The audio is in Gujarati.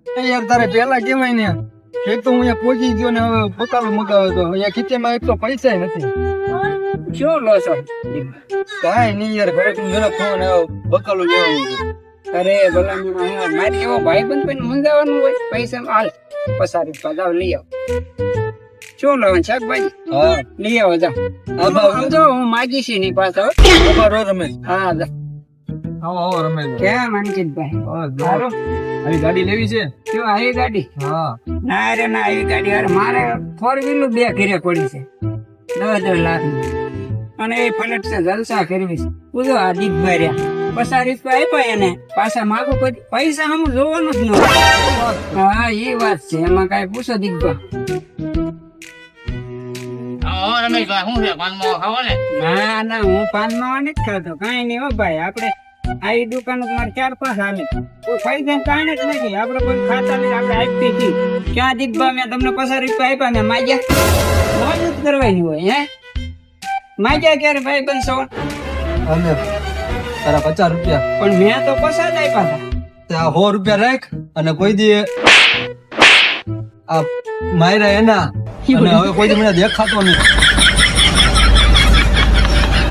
યાર તારે પેલા કેવાય ને એક તો હું અહીંયા પહોંચી ગયો ને હવે બકાલો મગાવ્યો તો અહીંયા ખીચામાં એક તો પૈસા નથી. શું લો છો? કાંઈ નહીં યાર, ઘરે તું જરા ફોન આવ્યો બકાલો લેવાનું. અરે ભલામણ મારે એવો ભાઈબંધ પણ મંગાવવાનું હોય પૈસા હાલ પસારી પદાવ લઈ આવ. શું લેવાનું શાકભાજી? હા લઈ આવો જાઓ. સમજો હું માગી છે નહીં પાછો. અમારો રમેશ. હા જા. આવો આવો રમેશ. કેમ અંકિતભાઈ? સારું. આવી ગાડી લેવી છે? શું આવી ગાડી? હા. ના રે ના આવી ગાડી યાર મારે 4 વ્હીલર 2 ઘરે પડી છે 10 લાખ અને એ ફલટ છે જલસા કરવી છે. પૂછો આ દીકભાઈ રહ્યા પસારી આપ્યા એને પાછા માગો કોઈ પૈસા આમ જોવાનું જ ન હોય. હા એ વાત છે એમાં કઈ પૂછો દીકભાઈ. ના ના હું પાન માં નથી ખાતો કઈ નહીં હો ભાઈ. આપડે આવી દુકાન મારે 4-5 હાલે કોઈ પૈસા કારણે જ નથી. આપડે કોઈ ખાતા નહીં આપણે આપી હતી. ક્યાં દીકભા મેં તમને 50 રૂપિયા આપ્યા મેં માગ્યા મોજ જ કરવાની હોય હે. માગ્યા ક્યારે ભાઈ બનશો? અને તારા 50 રૂપિયા પણ મેં તો 50 જ આપ્યા હતા. ત્યાં 100 રૂપિયા રાખ અને કોઈ દી આ માયરા એના અને હવે કોઈ દી મને દેખાતો નહીં.